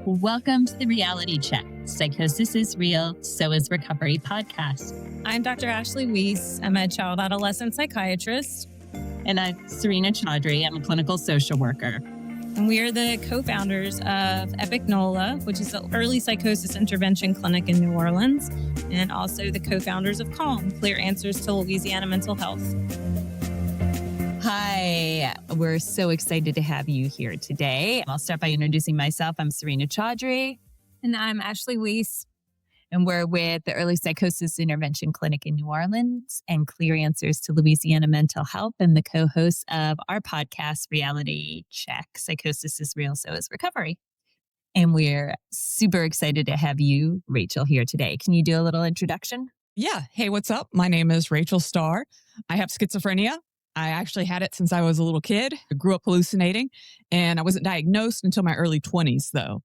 Welcome to the Reality Check. Psychosis is real, so is recovery podcast. I'm Dr. Ashley Weiss. I'm a child adolescent psychiatrist. And I'm Serena Chaudhry. I'm a clinical social worker. And we are the co-founders of EPIC-NOLA, which is the Early Psychosis Intervention Clinic in New Orleans, and also the co-founders of CALM, Clear Answers to Louisiana Mental Health. Hi, we're so excited to have you here today. I'll start by introducing myself. I'm Serena Chaudhry. And I'm Ashley Weiss. And we're with the Early Psychosis Intervention Clinic in New Orleans and Clear Answers to Louisiana Mental Health, and the co-hosts of our podcast, Reality Check. Psychosis is real, so is recovery. And we're super excited to have you, Rachel, here today. Can you do a little introduction? Yeah. Hey, what's up? My name is Rachel Starr. I have schizophrenia. I actually had it since I was a little kid. I grew up hallucinating, and I wasn't diagnosed until my early 20s, though.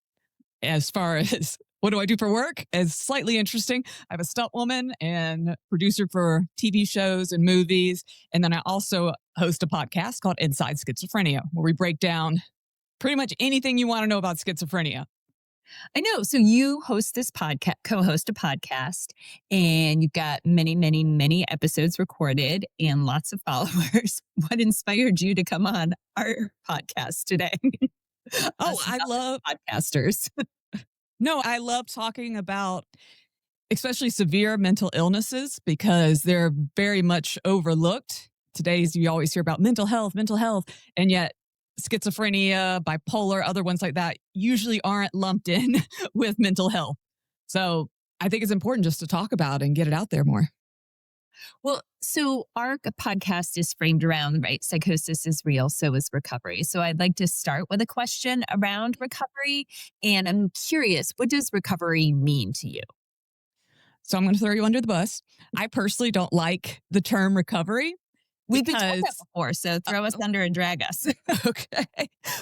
As far as what do I do for work, is slightly interesting. I'm a stunt woman and producer for TV shows and movies. And then I also host a podcast called Inside Schizophrenia, where we break down pretty much anything you want to know about schizophrenia. I know. So you host this podcast, co-host a podcast, and you've got many, many, many episodes recorded and lots of followers. What inspired you to come on our podcast today? I love podcasters. No, I love talking about especially severe mental illnesses because they're very much overlooked. Today's, you always hear about mental health, and yet schizophrenia, bipolar, other ones like that usually aren't lumped in with mental health. So I think it's important just to talk about and get it out there more. Well, so our podcast is framed around, right? Psychosis is real, so is recovery. So I'd like to start with a question around recovery. And I'm curious, what does recovery mean to you? So I'm going to throw you under the bus. I personally don't like the term recovery. We've been told that before, so throw us under and drag us. Okay.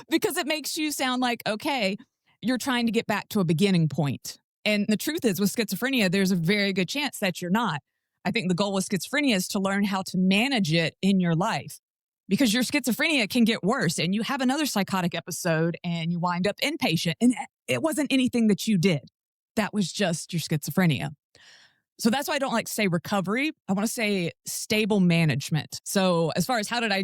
Because it makes you sound like, okay, you're trying to get back to a beginning point. And the truth is, with schizophrenia, there's a very good chance that you're not. I think the goal with schizophrenia is to learn how to manage it in your life, because your schizophrenia can get worse and you have another psychotic episode and you wind up inpatient, and it wasn't anything that you did. That was just your schizophrenia. So that's why I don't like to say recovery. I want to say stable management. So as far as how did I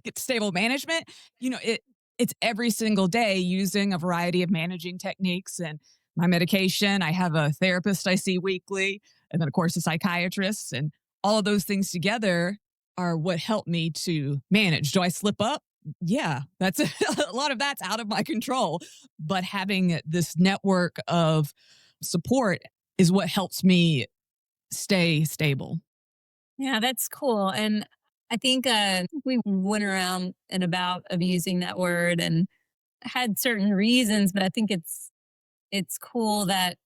get stable management, it's every single day using a variety of managing techniques and my medication. I have a therapist I see weekly, and then of course a psychiatrist, and all of those things together are what help me to manage. Do I slip up? Yeah, that's a lot of that's out of my control. But having this network of support is what helps me stay stable. Yeah, that's cool. And I think we went around and about of using that word and had certain reasons, but I think it's cool that,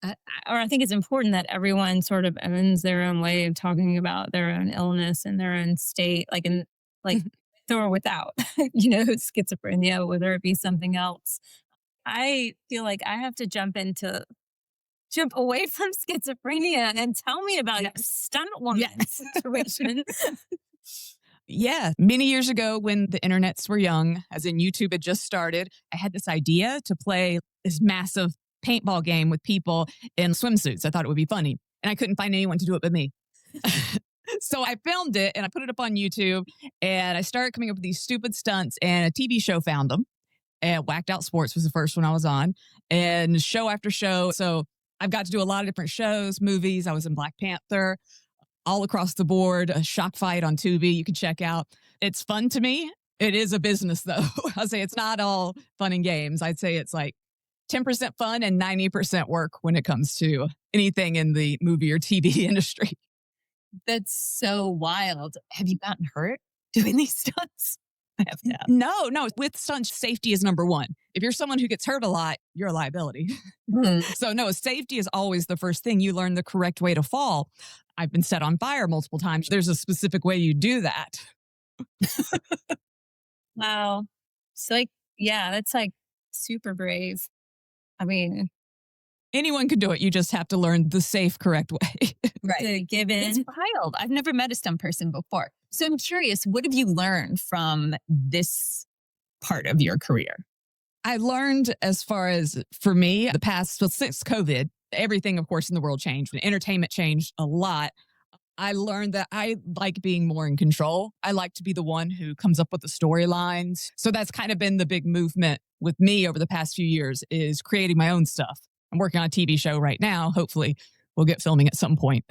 or I think it's important that everyone sort of owns their own way of talking about their own illness and their own state, like with or without, schizophrenia, whether it be something else. I feel like I have to jump away from schizophrenia and tell me about your stunt woman situation. Yeah. Many years ago when the internets were young, as in YouTube had just started, I had this idea to play this massive paintball game with people in swimsuits. I thought it would be funny, and I couldn't find anyone to do it but me. So I filmed it and I put it up on YouTube, and I started coming up with these stupid stunts, and a TV show found them. And Whacked Out Sports was the first one I was on, and show after show. So I've got to do a lot of different shows, movies. I was in Black Panther, all across the board, a shock fight on Tubi you can check out. It's fun to me. It is a business, though. I'll say it's not all fun and games. I'd say it's like 10% fun and 90% work when it comes to anything in the movie or TV industry. That's so wild. Have you gotten hurt doing these stunts? I have to. No. With stunts, safety is number one. If you're someone who gets hurt a lot, you're a liability. So no, safety is always the first thing. You learn the correct way to fall. I've been set on fire multiple times. There's a specific way you do that. Wow. So that's like super brave. I mean, anyone could do it. You just have to learn the safe, correct way. Right. It's wild. I've never met a stunt person before. So I'm curious, what have you learned from this part of your career? I learned, as far as for me, the past, well, since COVID, everything, of course, in the world changed. When entertainment changed a lot, I learned that I like being more in control. I like to be the one who comes up with the storylines. So that's kind of been the big movement with me over the past few years, is creating my own stuff. I'm working on a TV show right now. Hopefully we'll get filming at some point.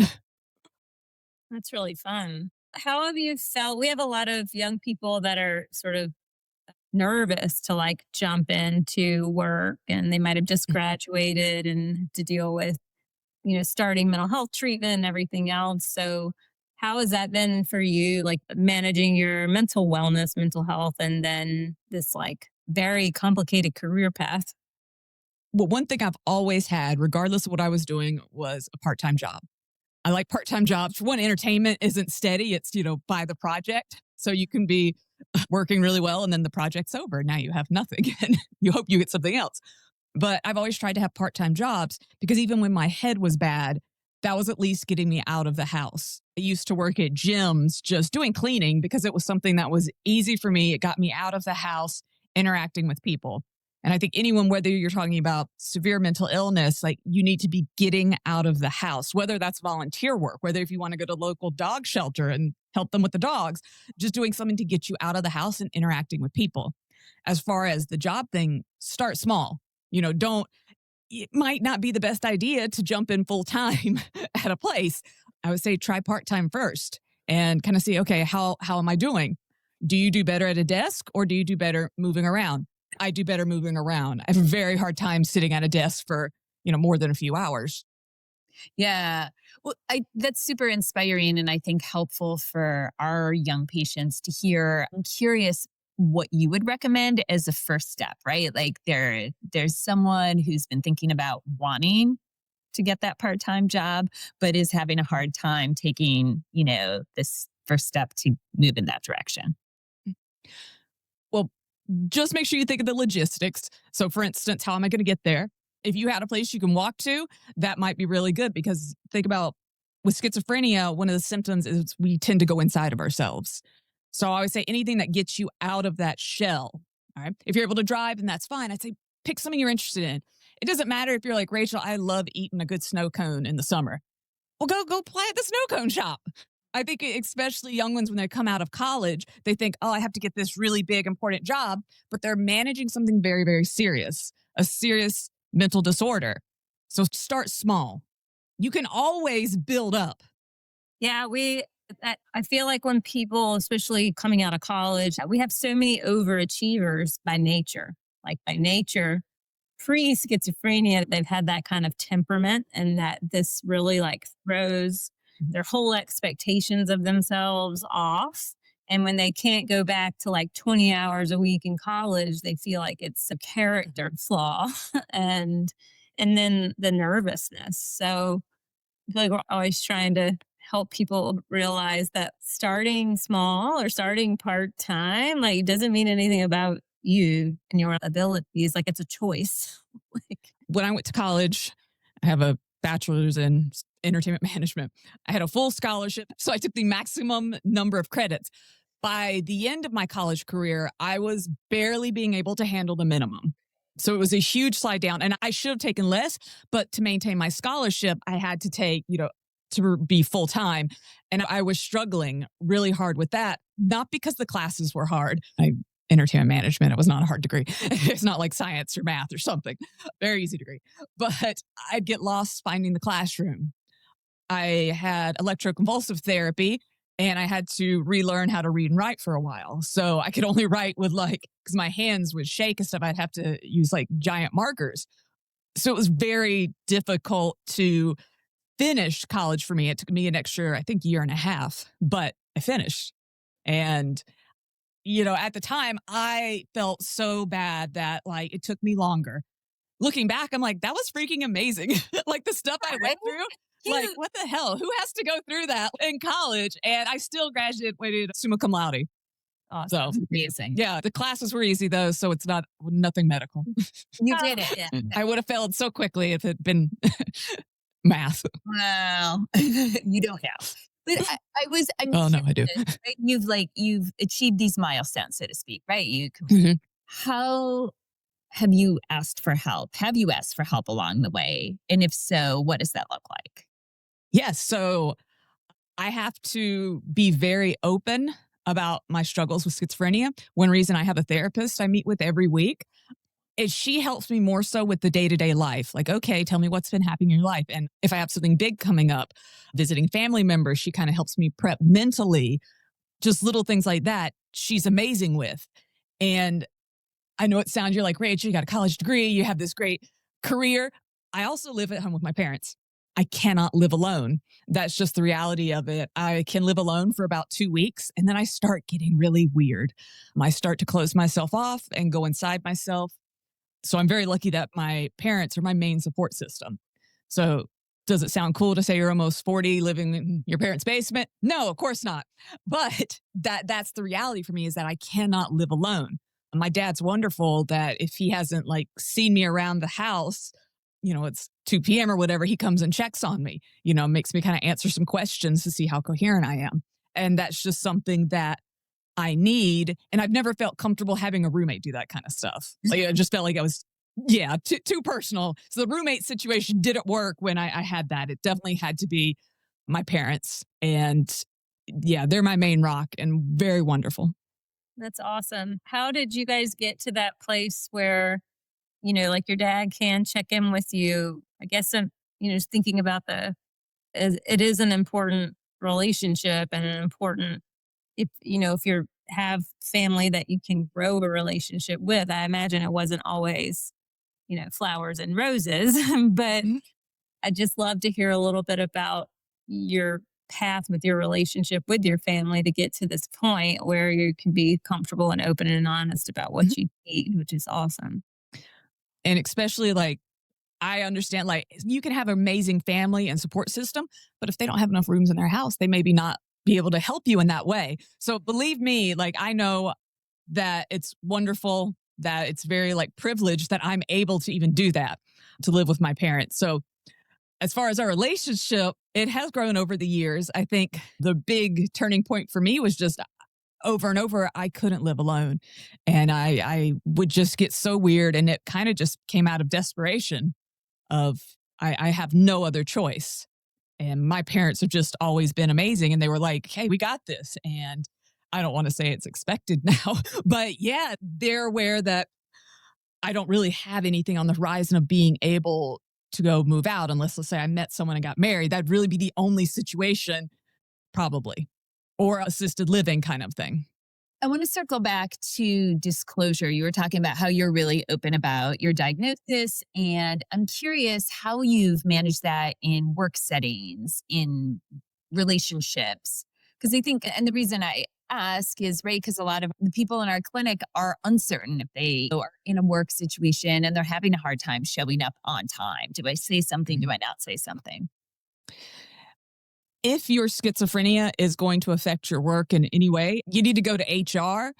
That's really fun. How have you felt? We have a lot of young people that are sort of nervous to like jump into work, and they might have just graduated and have to deal with, starting mental health treatment and everything else. So how has that been for you, like managing your mental wellness, mental health, and then this like very complicated career path? Well, one thing I've always had, regardless of what I was doing, was a part-time job. I like part-time jobs. For one, entertainment isn't steady. It's, by the project. So you can be working really well and then the project's over. Now you have nothing and you hope you get something else. But I've always tried to have part-time jobs because even when my head was bad, that was at least getting me out of the house. I used to work at gyms just doing cleaning because it was something that was easy for me. It got me out of the house, interacting with people. And I think anyone, whether you're talking about severe mental illness, like you need to be getting out of the house, whether that's volunteer work, whether if you want to go to local dog shelter and help them with the dogs, just doing something to get you out of the house and interacting with people. As far as the job thing, start small. It might not be the best idea to jump in full time at a place. I would say try part-time first and kind of see, okay, how am I doing? Do you do better at a desk or do you do better moving around? I do better moving around. I have a very hard time sitting at a desk for, more than a few hours. Yeah. Well, that's super inspiring and I think helpful for our young patients to hear. I'm curious what you would recommend as a first step, right? Like there's someone who's been thinking about wanting to get that part-time job, but is having a hard time taking, this first step to move in that direction. Well, just make sure you think of the logistics. So for instance, how am I going to get there? If you had a place you can walk to, that might be really good because think about with schizophrenia, one of the symptoms is we tend to go inside of ourselves. So I would say anything that gets you out of that shell. All right. If you're able to drive, then that's fine. I'd say pick something you're interested in. It doesn't matter if you're like, Rachel, I love eating a good snow cone in the summer. Well, go play at the snow cone shop. I think especially young ones, when they come out of college, they think, oh, I have to get this really big, important job, but they're managing something very, very serious, a serious mental disorder. So start small. You can always build up. Yeah, I feel like when people, especially coming out of college, we have so many overachievers by nature. Like by nature, pre-schizophrenia, they've had that kind of temperament and that this really like throws their whole expectations of themselves off. And when they can't go back to like 20 hours a week in college, they feel like it's a character flaw and then the nervousness. So I feel like we're always trying to help people realize that starting small or starting part-time, like doesn't mean anything about you and your abilities. Like it's a choice. When I went to college, I have a bachelor's in entertainment management. I had a full scholarship, so I took the maximum number of credits. By the end of my college career, I was barely being able to handle the minimum. So it was a huge slide down, and I should have taken less, but to maintain my scholarship, I had to take, to be full time. And I was struggling really hard with that, not because the classes were hard. Entertainment management, it was not a hard degree. It's not like science or math or something. Very easy degree. But I'd get lost finding the classroom. I had electroconvulsive therapy and I had to relearn how to read and write for a while. So I could only write with because my hands would shake and stuff, I'd have to use giant markers. So it was very difficult to finish college for me. It took me an extra, I think, year and a half, but I finished. And at the time, I felt so bad that it took me longer. Looking back, I'm like, that was freaking amazing. The stuff I went through, what the hell? Who has to go through that in college? And I still graduated summa cum laude. Awesome. So amazing. Yeah, the classes were easy though, so it's nothing medical. You did it. Yeah. I would have failed so quickly if it had been math. Well, you don't have. But I'm oh no, I do. Right? You've achieved these milestones, so to speak, right? You Mhm. How have you asked for help? Have you asked for help along the way? And if so, what does that look like? Yes. So I have to be very open about my struggles with schizophrenia. One reason I have a therapist I meet with every week is she helps me more so with the day to day life. Like, okay, tell me what's been happening in your life. And if I have something big coming up, visiting family members, she kind of helps me prep mentally, just little things like that. She's amazing with. And I know it sounds, you're like, Rachel, you got a college degree, you have this great career. I also live at home with my parents. I cannot live alone. That's just the reality of it. I can live alone for about 2 weeks and then I start getting really weird. I start to close myself off and go inside myself. So I'm very lucky that my parents are my main support system. So does it sound cool to say you're almost 40 living in your parents' basement? No, of course not. But that's the reality for me, is that I cannot live alone. My dad's wonderful that if he hasn't like seen me around the house, it's 2 p.m. or whatever, he comes and checks on me, makes me kind of answer some questions to see how coherent I am. And that's just something that I need. And I've never felt comfortable having a roommate do that kind of stuff. Like, I just felt like I was, too personal. So the roommate situation didn't work when I had that. It definitely had to be my parents. And yeah, they're my main rock and very wonderful. That's awesome. How did you guys get to that place where, like your dad can check in with you? I guess I'm, just thinking about it is an important relationship and an important, if you have family that you can grow a relationship with. I imagine it wasn't always, flowers and roses, but Mhm. I just love to hear a little bit about your path with your relationship with your family to get to this point where you can be comfortable and open and honest about Mhm. what you need, which is awesome. And especially like, I understand, like, you can have an amazing family and support system, but if they don't have enough rooms in their house, they maybe not be able to help you in that way. So believe me, like, I know that it's wonderful, that it's very like privileged that I'm able to even do that, to live with my parents. So as far as our relationship, it has grown over the years. I think the big turning point for me was just over and over, I couldn't live alone. And I would just get so weird. And it kind of just came out of desperation of I have no other choice. And my parents have just always been amazing. And they were like, hey, we got this. And I don't want to say it's expected now, but yeah, they're aware that I don't really have anything on the horizon of being able to go move out unless, let's say, I met someone and got married. That'd really be the only situation, probably, or assisted living kind of thing. I want to circle back to disclosure. You were talking about how you're really open about your diagnosis, and I'm curious how you've managed that in work settings, in relationships. Because I think, and the reason I ask is, right, because a lot of the people in our clinic are uncertain if they are in a work situation and they're having a hard time showing up on time. Do I say something? Do I not say something? If your schizophrenia is going to affect your work in any way, you need to go to HR.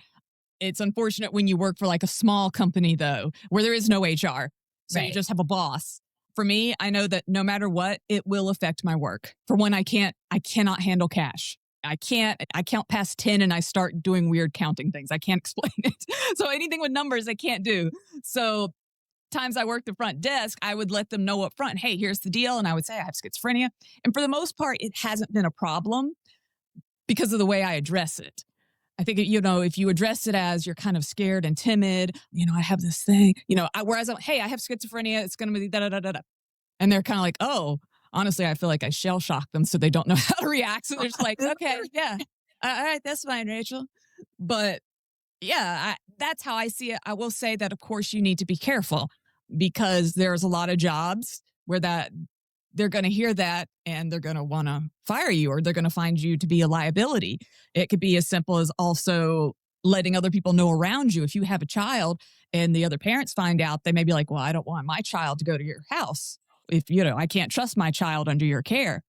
It's unfortunate when you work for like a small company, though, where there is no HR. So you Right. just have a boss. For me, I know that no matter what, it will affect my work. For one, I cannot handle cash. I count past 10 and I start doing weird counting things. I can't explain it. So anything with numbers, I can't do. So times I worked the front desk, I would let them know up front, hey, here's the deal. And I would say I have schizophrenia. And for the most part, it hasn't been a problem because of the way I address it. I think, if you address it as you're kind of scared and timid, I have this thing, whereas hey, I have schizophrenia, it's going to be da da da da da. And they're kind of like, oh, honestly, I feel like I shell shock them so they don't know how to react. So they're just like, okay, yeah, all right, that's fine, Rachel. But yeah, that's how I see it. I will say that, of course, you need to be careful because there's a lot of jobs where that they're going to hear that and they're going to want to fire you or they're going to find you to be a liability. It could be as simple as also letting other people know around you. If you have a child and the other parents find out, they may be like, well, I don't want my child to go to your house. If, I can't trust my child under your care.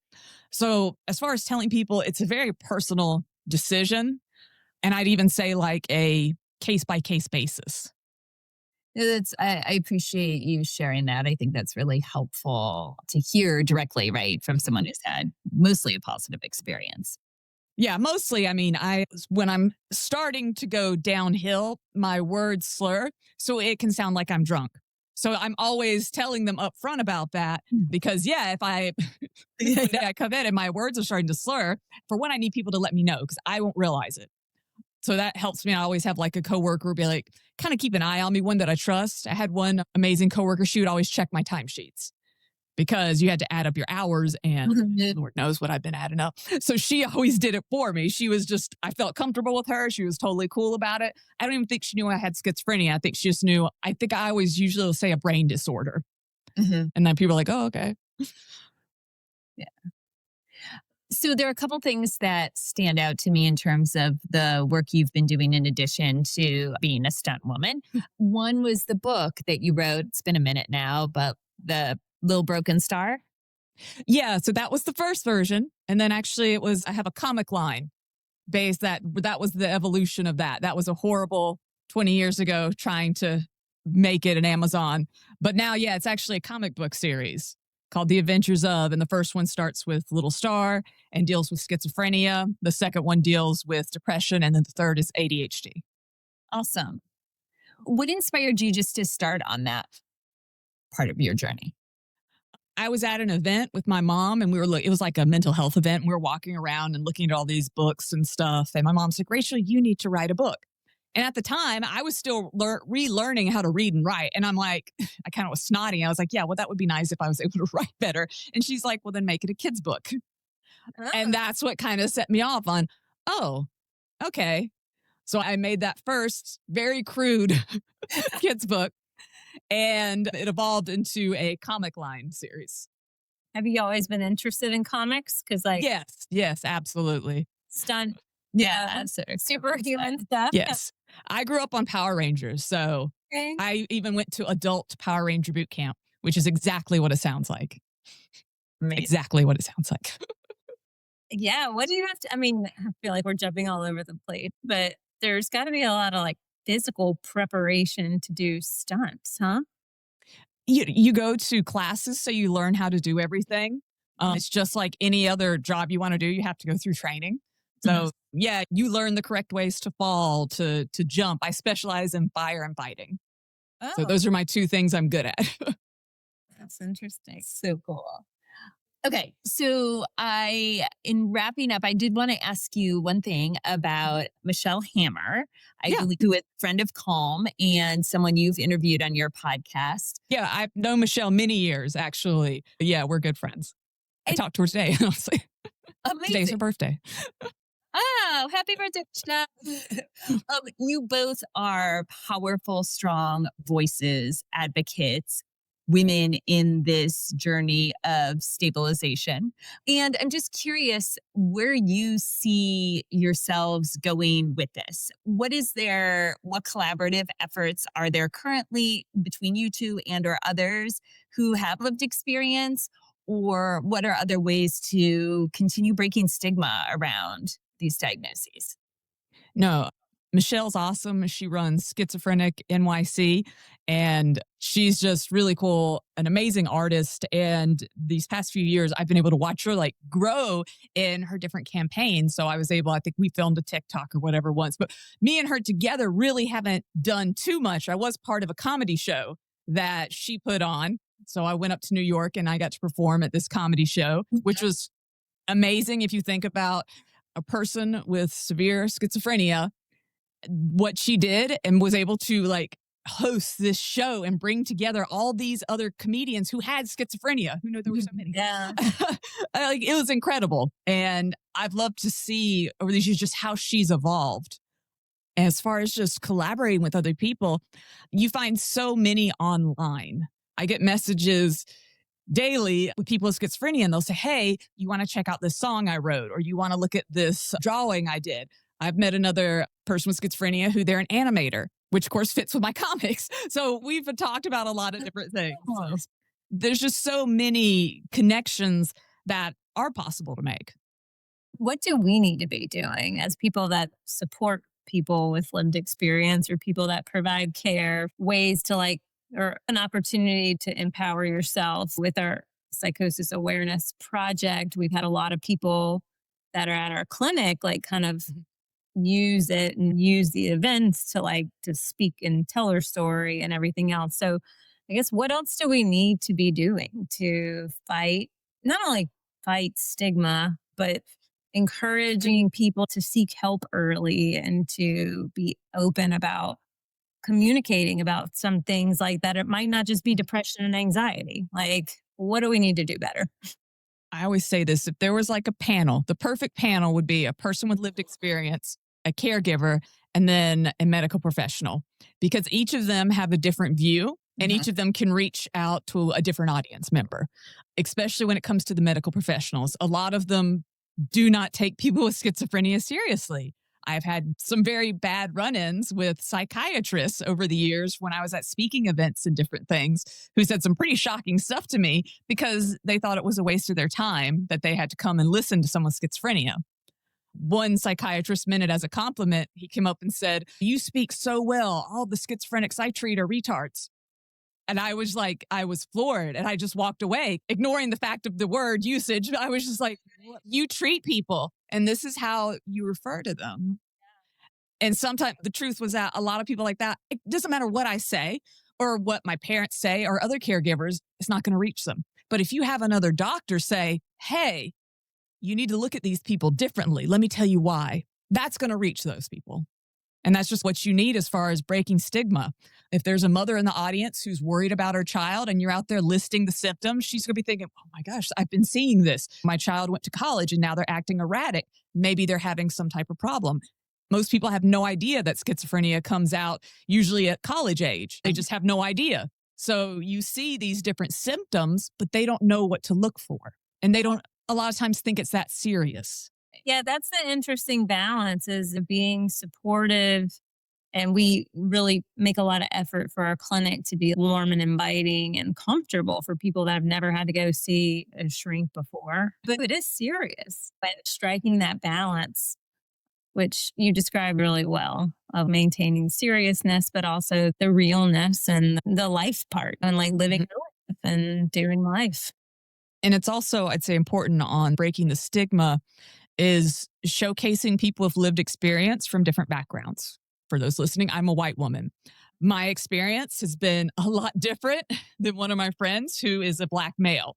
So as far as telling people, it's a very personal decision. And I'd even say like a case by case basis. I appreciate you sharing that. I think that's really helpful to hear directly, right, from someone who's had mostly a positive experience. Yeah, mostly. I mean, when I'm starting to go downhill, my words slur, so it can sound like I'm drunk. So I'm always telling them up front about that because, yeah, if I one day I come in and my words are starting to slur, for one, I need people to let me know because I won't realize it. So that helps me. I always have like a coworker be like, kind of keep an eye on me, one that I trust. I had one amazing coworker. She would always check my timesheets because you had to add up your hours and Lord knows what I've been adding up. So she always did it for me. She was just, I felt comfortable with her. She was totally cool about it. I don't even think she knew I had schizophrenia. I think she just knew, I think I always usually will say a brain disorder. And then people are like, oh, okay. Yeah. So there are a couple things that stand out to me in terms of the work you've been doing in addition to being a stunt woman. One was the book that you wrote. It's been a minute now, but the Little Broken Star. Yeah. So that was the first version. And then actually I have a comic line based that was the evolution of that. That was a horrible 20 years ago trying to make it an Amazon. But now, yeah, it's actually a comic book series called The Adventures of. And the first one starts with Little Star and deals with schizophrenia. The second one deals with depression. And then the third is ADHD. Awesome. What inspired you just to start on that part of your journey? I was at an event with my mom and it was like a mental health event. And we were walking around and looking at all these books and stuff. And my mom's like, Rachel, you need to write a book. And at the time, I was still relearning how to read and write. And I'm like, I kind of was snotty. I was like, yeah, well, that would be nice if I was able to write better. And she's like, well, then make it a kid's book. And that's what kind of set me off on, oh, okay. So I made that first very crude kids book. And it evolved into a comic line series. Have you always been interested in comics? Because Yes, absolutely. stunt, Yeah. superhuman stuff. Yes. I grew up on Power Rangers. So Okay. I even went to adult Power Ranger boot camp, which is exactly what it sounds like. Amazing. Exactly what it sounds like. Yeah. What do you have to? I mean, I feel like we're jumping all over the place, but there's got to be a lot of like physical preparation to do stunts, huh? You go to classes, so you learn how to do everything. It's just like any other job you want to do. You have to go through training. So yeah, you learn the correct ways to fall, to jump. I specialize in fire and fighting. So those are my two things I'm good at. That's interesting. So cool. Okay. So in wrapping up, I did want to ask you one thing about Michelle Hammer. I believe who is a friend of Calm and someone you've interviewed on your podcast. Yeah, I've known Michelle many years, actually. Yeah, we're good friends. I talked to her today, honestly. Amazing. Today's her birthday. Oh, happy birthday, Michelle. You both are powerful, strong voices, advocates, women in this journey of stabilization. And I'm just curious where you see yourselves going with this. What collaborative efforts are there currently between you two and or others who have lived experience? Or what are other ways to continue breaking stigma around these diagnoses? No, Michelle's awesome. She runs Schizophrenic NYC, and she's just really cool, an amazing artist. And these past few years, I've been able to watch her like grow in her different campaigns. So I think we filmed a TikTok or whatever once, but me and her together really haven't done too much. I was part of a comedy show that she put on. So I went up to New York and I got to perform at this comedy show, which was amazing if you think about a person with severe schizophrenia, what she did and was able to like host this show and bring together all these other comedians who had schizophrenia. Who knew there were so many? Yeah. Like, it was incredible. And I've loved to see over these years just how she's evolved. As far as just collaborating with other people, you find so many online. I get messages daily with people with schizophrenia and they'll say, hey, you want to check out this song I wrote, or you want to look at this drawing I did. I've met another person with schizophrenia who they're an animator, which of course fits with my comics. So we've talked about a lot of different things. So there's just so many connections that are possible to make. What do we need to be doing as people that support people with lived experience or people that provide care, ways to like, or an opportunity to empower yourself? With our psychosis awareness project, we've had a lot of people that are at our clinic, like kind of use it and use the events to like to speak and tell her story and everything else. So I guess what else do we need to be doing to fight, not only fight stigma, but encouraging people to seek help early and to be open about communicating about some things like that? It might not just be depression and anxiety. Like, what do we need to do better? I always say this, if there was like a panel, the perfect panel would be a person with lived experience, a caregiver, and then a medical professional, because each of them have a different view and each of them can reach out to a different audience member, especially when it comes to the medical professionals. A lot of them do not take people with schizophrenia seriously. I've had some very bad run-ins with psychiatrists over the years when I was at speaking events and different things who said some pretty shocking stuff to me because they thought it was a waste of their time that they had to come and listen to someone with schizophrenia. One psychiatrist meant it as a compliment. He came up and said, "You speak so well. All the schizophrenics I treat are retards." And I was like, I was floored and I just walked away, ignoring the fact of the word usage. I was just like, you treat people and this is how you refer to them. And sometimes the truth was that a lot of people like that, it doesn't matter what I say or what my parents say or other caregivers, it's not going to reach them. But if you have another doctor say, "Hey, you need to look at these people differently. Let me tell you why," that's going to reach those people. And that's just what you need as far as breaking stigma. If there's a mother in the audience who's worried about her child and you're out there listing the symptoms, she's going to be thinking, "Oh my gosh, I've been seeing this. My child went to college and now they're acting erratic. Maybe they're having some type of problem." Most people have no idea that schizophrenia comes out usually at college age. They just have no idea. So you see these different symptoms, but they don't know what to look for. And they don't a lot of times think it's that serious. Yeah, that's the interesting balance is being supportive. And we really make a lot of effort for our clinic to be warm and inviting and comfortable for people that have never had to go see a shrink before. But it is serious. But striking that balance, which you described really well, of maintaining seriousness, but also the realness and the life part and like living life and doing life. And it's also, I'd say, important on breaking the stigma is showcasing people with lived experience from different backgrounds. For those listening, I'm a white woman. My experience has been a lot different than one of my friends who is a Black male.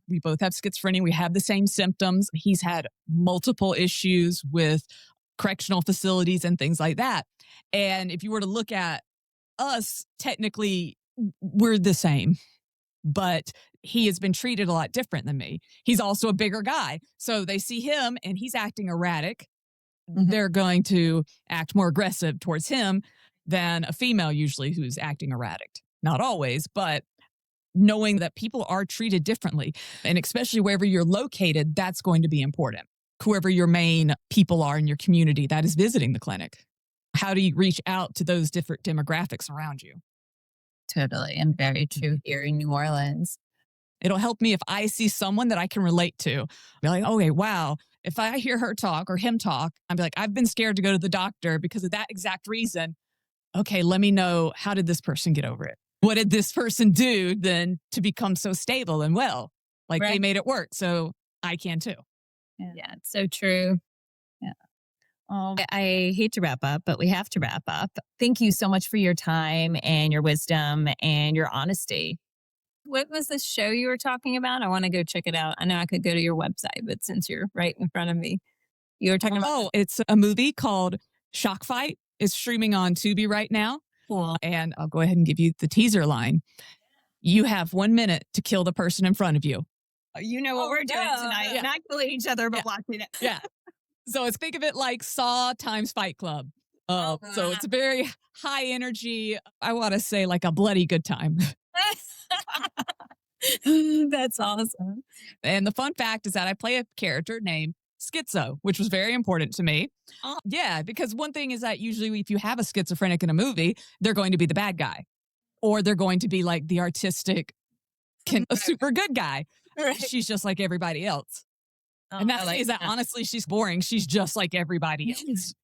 We both have schizophrenia. We have the same symptoms. He's had multiple issues with correctional facilities and things like that. And if you were to look at us, technically, we're the same. But he has been treated a lot different than me. He's also a bigger guy. So they see him and he's acting erratic. They're going to act more aggressive towards him than a female usually who's acting erratic. Not always, but knowing that people are treated differently. And especially wherever you're located, that's going to be important. Whoever your main people are in your community that is visiting the clinic. How do you reach out to those different demographics around you? Totally. And very true here in New Orleans. It'll help me if I see someone that I can relate to. Be like, okay, wow. If I hear her talk or him talk, I'm like, I've been scared to go to the doctor because of that exact reason. Okay, let me know, how did this person get over it? What did this person do then to become so stable and well? Like they made it work, so I can too. Yeah, it's so true. Yeah. Oh, I hate to wrap up, but we have to wrap up. Thank you so much for your time and your wisdom and your honesty. What was the show you were talking about? I want to go check it out. I know I could go to your website, but since you're right in front of me, you were talking about. Oh, it's a movie called Shock Fight. It's streaming on Tubi right now. Cool. And I'll go ahead and give you the teaser line. You have 1 minute to kill the person in front of you. You know what we're doing tonight. Not killing each other, but blocking it. Yeah. So think of it like Saw times Fight Club. So it's a very high energy, I want to say like a bloody good time. That's awesome. And the fun fact is that I play a character named Schizo, which was very important to me. Yeah, because one thing is that usually if you have a schizophrenic in a movie, they're going to be the bad guy. Or they're going to be like the artistic, a super good guy. Right. She's just like everybody else. And that's is that honestly, she's boring. She's just like everybody else.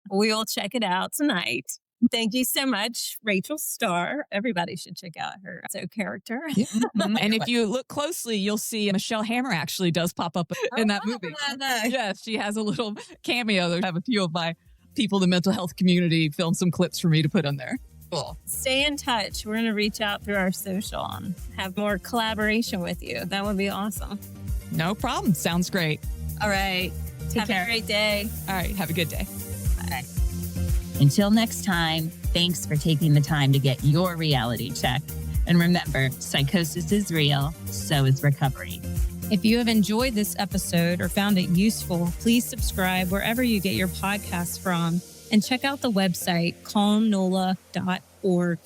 We'll check it out tonight. Thank you so much, Rachel Starr. Everybody should check out her character. Yeah. And if you look closely, you'll see Michelle Hammer actually does pop up in that movie. Yes, she has a little cameo. There have a few of my people in the mental health community film some clips for me to put on there. Cool. Stay in touch. We're going to reach out through our social and have more collaboration with you. That would be awesome. No problem. Sounds great. All right. Take care. A great day. All right. Have a good day. Bye. Until next time, thanks for taking the time to get your reality check. And remember, psychosis is real, so is recovery. If you have enjoyed this episode or found it useful, please subscribe wherever you get your podcasts from and check out the website calmnola.org.